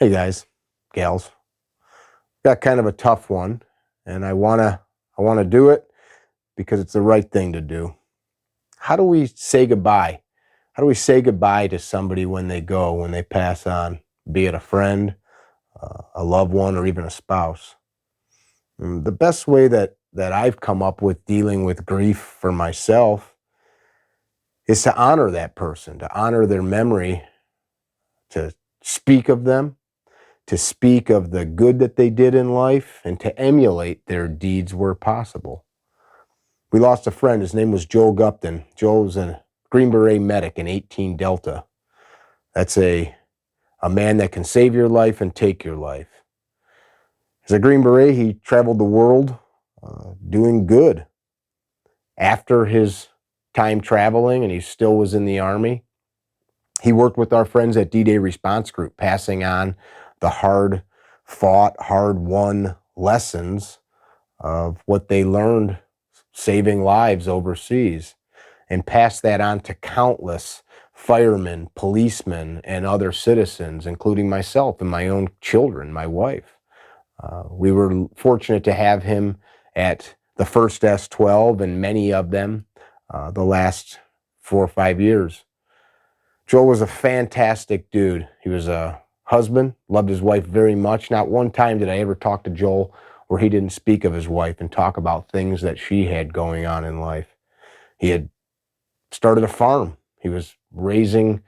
Hey guys, gals, got kind of a tough one, and I wanna do it because it's the right thing to do. How do we say goodbye? How do we say goodbye to somebody when they go, when they pass on, be it a friend, a loved one, or even a spouse? The best way that I've come up with dealing with grief for myself is to honor that person, to honor their memory, to speak of them, to speak of the good that they did in life, and to emulate their deeds where possible. We lost a friend. His name was Joel Gupton. Joel was a Green Beret medic in 18 Delta. That's a man that can save your life and take your life. As a Green Beret, he traveled the world doing good. After his time traveling, and he still was in the Army, he worked with our friends at D-Dey Response Group, passing on the hard-fought, hard-won lessons of what they learned saving lives overseas, and passed that on to countless firemen, policemen, and other citizens, including myself and my own children, my wife. We were fortunate to have him at the first S-12 and many of them the last 4 or 5 years. Joel was a fantastic dude. He was a husband, loved his wife very much. Not one time did I ever talk to Joel where he didn't speak of his wife and talk about things that she had going on in life. He had started a farm. He was raising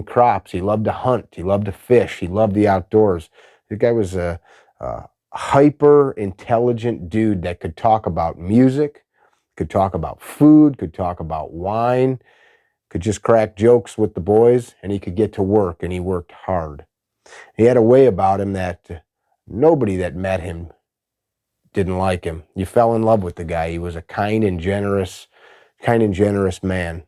crops. He loved to hunt. He loved to fish. He loved the outdoors. The guy was a hyper intelligent dude that could talk about music, could talk about food, could talk about wine, could just crack jokes with the boys, and he could get to work, and he worked hard. He had a way about him that nobody that met him didn't like him. You fell in love with the guy. He was a kind and generous man.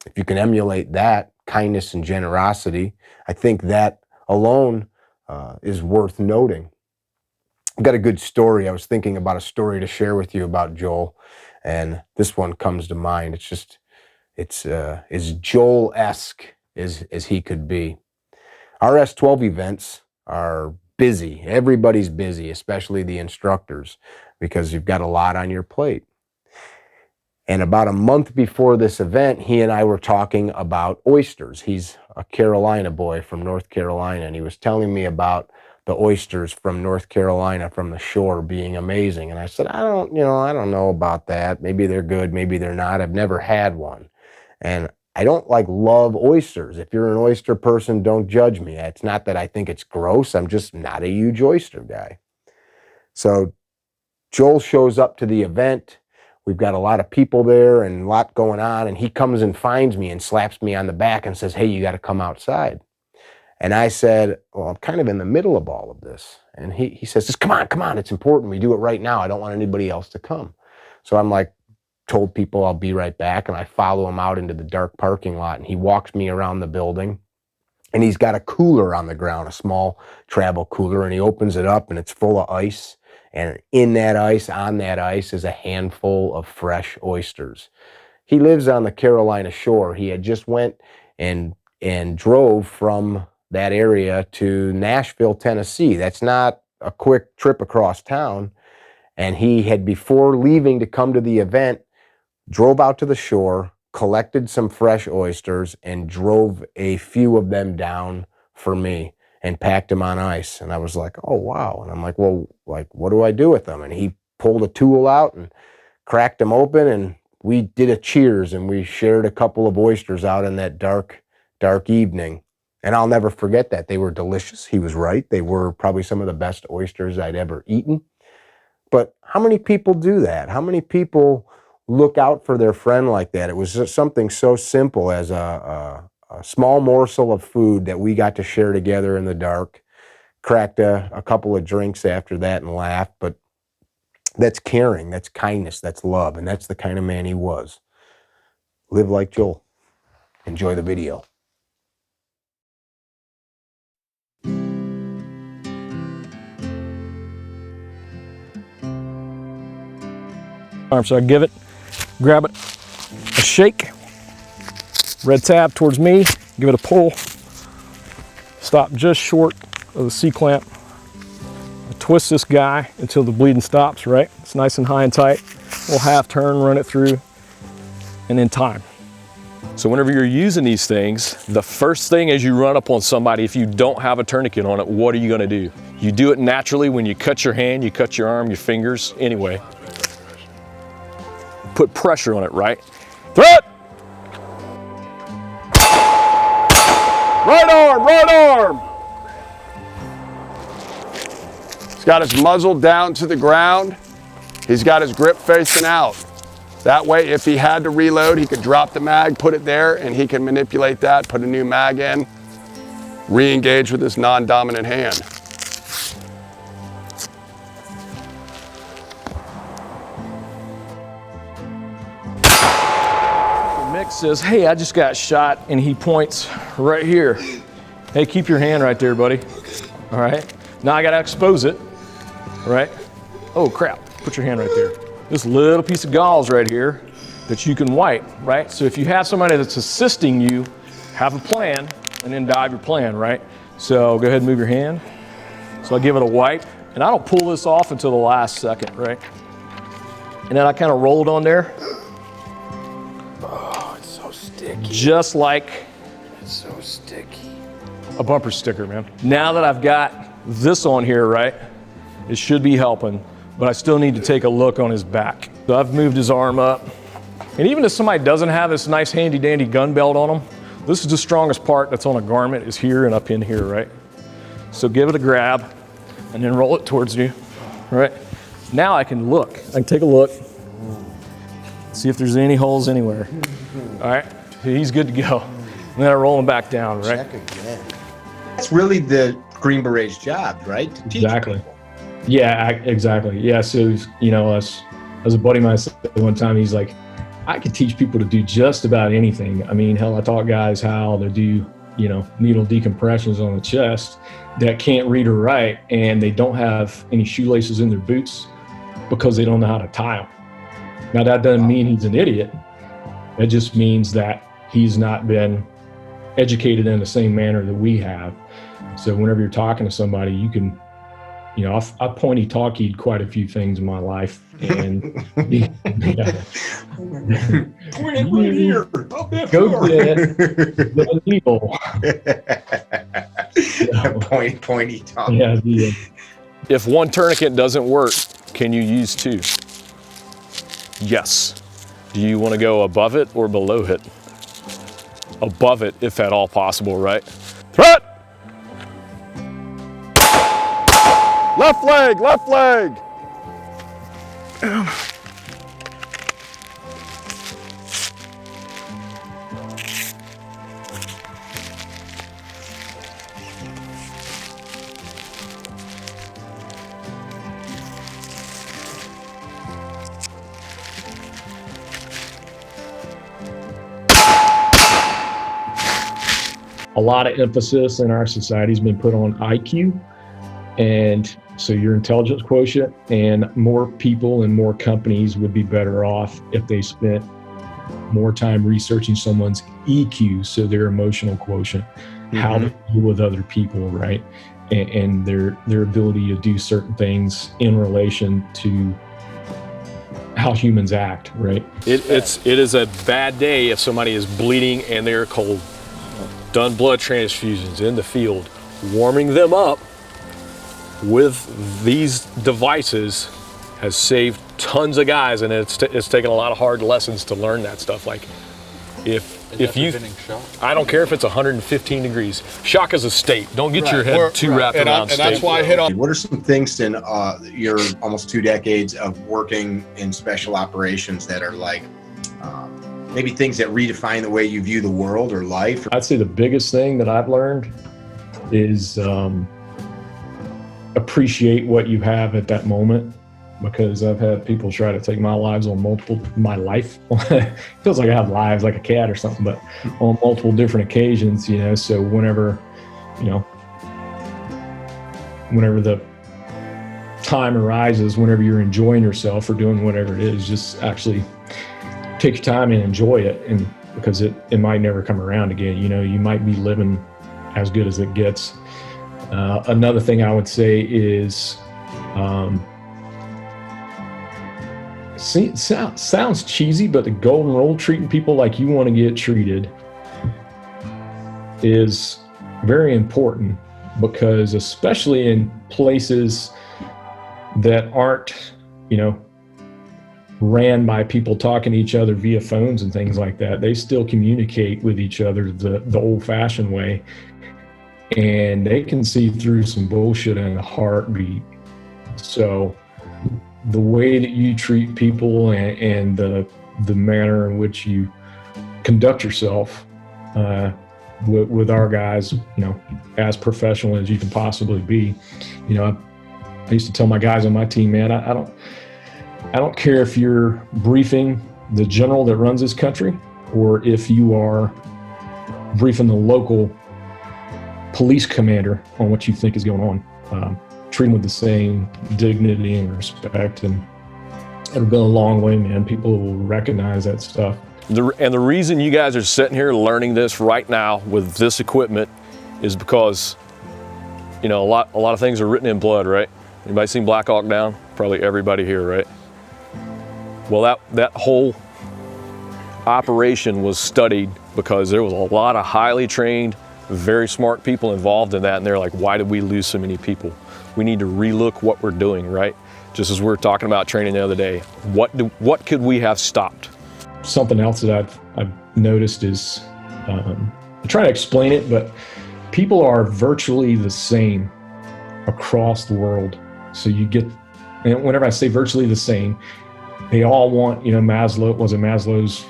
If you can emulate that, kindness and generosity, I think that alone is worth noting. I've got a good story. I was thinking about a story to share with you about Joel, and this one comes to mind. It's as Joel-esque as he could be. Our S-12 events are busy. Everybody's busy, especially the instructors, because you've got a lot on your plate. And about a month before this event, he and I were talking about oysters. He's a Carolina boy from North Carolina, and he was telling me about the oysters from North Carolina, from the shore, being amazing. And I said, I don't know about that. Maybe they're good, maybe they're not. I've never had one. And I don't love oysters. If you're an oyster person, don't judge me. It's not that I think it's gross. I'm just not a huge oyster guy. So Joel shows up to the event. We've got a lot of people there and a lot going on. And he comes and finds me and slaps me on the back and says, hey, you got to come outside. And I said, well, I'm kind of in the middle of all of this. And he says, just come on. It's important. We do it right now. I don't want anybody else to come. So I'm told people I'll be right back, and I follow him out into the dark parking lot, and he walks me around the building, and he's got a cooler on the ground, a small travel cooler, and he opens it up, and it's full of ice, and on that ice is a handful of fresh oysters. He lives on the Carolina shore. He had just went and drove from that area to Nashville, Tennessee. That's not a quick trip across town, and he had, before leaving to come to the event, drove out to the shore, collected some fresh oysters, and drove a few of them down for me and packed them on ice. And I was like, oh, wow. And I'm like, well, what do I do with them? And he pulled a tool out and cracked them open, and we did a cheers, and we shared a couple of oysters out in that dark evening. And I'll never forget that. They were delicious. He was right. They were probably some of the best oysters I'd ever eaten. But how many people do that? How many people look out for their friend like that? It was just something so simple as a small morsel of food that we got to share together in the dark, cracked a couple of drinks after that and laughed. But that's caring, that's kindness, that's love, and that's the kind of man he was. Live like Joel. Enjoy the video. So I grab it, a shake, red tab towards me, give it a pull, stop just short of the C-clamp. Twist this guy until the bleeding stops, right? It's nice and high and tight. We'll half turn, run it through, and then time. So whenever you're using these things, the first thing as you run up on somebody, if you don't have a tourniquet on it, what are you gonna do? You do it naturally when you cut your hand, you cut your arm, your fingers, anyway. Put pressure on it, right? Threat! Right arm, right arm! He's got his muzzle down to the ground. He's got his grip facing out. That way, if he had to reload, he could drop the mag, put it there, and he can manipulate that, put a new mag in, re-engage with his non-dominant hand. Mick says, hey, I just got shot, and he points right here. Hey, keep your hand right there, buddy. All right, now I gotta expose it, right? Oh crap, put your hand right there. This little piece of gauze right here that you can wipe, right? So if you have somebody that's assisting you, have a plan, and then dive your plan, right? So go ahead and move your hand. So I give it a wipe, and I don't pull this off until the last second, right? And then I kind of roll it on there. Oh, it's so sticky. Just like It's so sticky. a bumper sticker, man. Now that I've got this on here, right, it should be helping, but I still need to take a look on his back. So I've moved his arm up. And even if somebody doesn't have this nice handy dandy gun belt on them, this is the strongest part that's on a garment is here and up in here, right? So give it a grab and then roll it towards you, right? Now I can look, I can take a look, see if there's any holes anywhere. All right, he's good to go. And then I roll him back down, right? Check again. That's really the Green Beret's job, right? To teach Exactly. people. Yeah, exactly. Yeah, so, you know, as a buddy of mine said one time, he's like, I could teach people to do just about anything. I mean, hell, I taught guys how to do, you know, needle decompressions on the chest that can't read or write, and they don't have any shoelaces in their boots because they don't know how to tie them. Now, that doesn't mean he's an idiot. It just means that he's not been educated in the same manner that we have. So whenever you're talking to somebody, you can, you know, I've pointy talkied quite a few things in my life, and Point it right here. go get the needle. Pointy talk. Yeah, yeah. If one tourniquet doesn't work, can you use two? Yes. Do you want to go above it or below it? Above it, if at all possible, right? Threat! Left leg, left leg. A lot of emphasis in our society has been put on IQ, and so your intelligence quotient, and more people and more companies would be better off if they spent more time researching someone's EQ, so their emotional quotient, how to deal with other people, right? And their ability to do certain things in relation to how humans act, right? It is a bad day if somebody is bleeding and they're cold. Done blood transfusions in the field, warming them up with these devices has saved tons of guys, and it's taken a lot of hard lessons to learn that stuff. Like if you, I don't care if it's 115 degrees. Shock is a state. Don't get your head too wrapped around state. And that's why I hit on. What are some things in your almost 2 decades of working in special operations that are like maybe things that redefine the way you view the world or life? I'd say the biggest thing that I've learned is appreciate what you have at that moment, because I've had people try to take my life. Feels like I have lives like a cat or something, but on multiple different occasions, you know. So whenever the time arises, whenever you're enjoying yourself or doing whatever it is, just actually take your time and enjoy it, and because it might never come around again. You know, you might be living as good as it gets Another thing I would say is, sounds cheesy, but the golden rule, treating people like you want to get treated, is very important, because especially in places that aren't, ran by people talking to each other via phones and things like that, they still communicate with each other the old-fashioned way, and they can see through some bullshit in a heartbeat. So the way that you treat people and the manner in which you conduct yourself with our guys, as professional as you can possibly be. I used to tell my guys on my team, man, I don't care if you're briefing the general that runs this country, or if you are briefing the local police commander on what you think is going on. Treat them with the same dignity and respect, and it'll go a long way, man. People will recognize that stuff. And the reason you guys are sitting here learning this right now with this equipment is because, a lot of things are written in blood, right? Anybody seen Black Hawk Down? Probably everybody here, right? Well, that whole operation was studied because there was a lot of highly trained, very smart people involved in that, and they're like, why did we lose so many people? We need to relook what we're doing, right? Just as we were talking about training the other day, what could we have stopped? Something else that I've noticed is, I'm trying to explain it, but people are virtually the same across the world. So and whenever I say virtually the same, they all want, Maslow's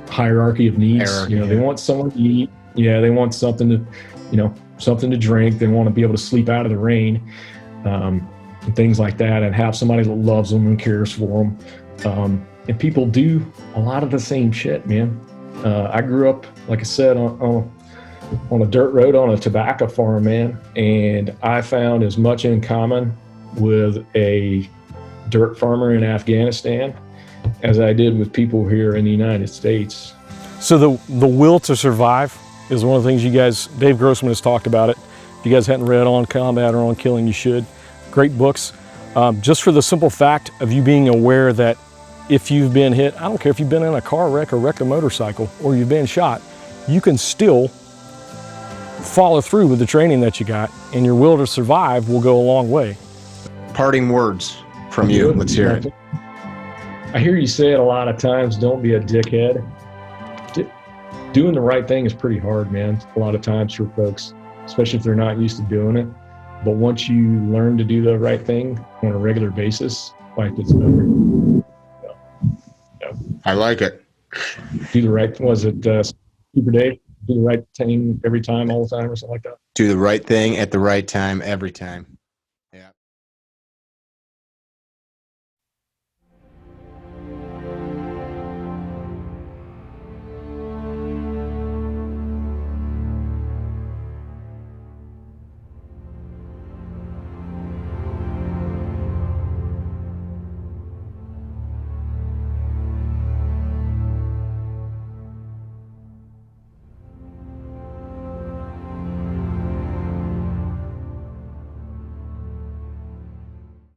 hierarchy of needs. They want someone to eat. Yeah, they want something to, something to drink. They want to be able to sleep out of the rain, and things like that, and have somebody that loves them and cares for them. And people do a lot of the same shit, man. I grew up, like I said, on a dirt road on a tobacco farm, man, and I found as much in common with a dirt farmer in Afghanistan as I did with people here in the United States. So the will to survive is one of the things you guys, Dave Grossman has talked about it. If you guys hadn't read On Combat or On Killing, you should. Great books. Just for the simple fact of you being aware that if you've been hit, I don't care if you've been in a car wreck or wrecked a motorcycle or you've been shot, you can still follow through with the training that you got, and your will to survive will go a long way. Parting words from you. Let's hear it. I hear you say it a lot of times, don't be a dickhead. Doing the right thing is pretty hard, man, a lot of times for folks, especially if they're not used to doing it. But once you learn to do the right thing on a regular basis, life gets better. I like it. Do the right, was it Super Dave? Do the right thing every time, all the time, or something like that? Do the right thing at the right time, every time.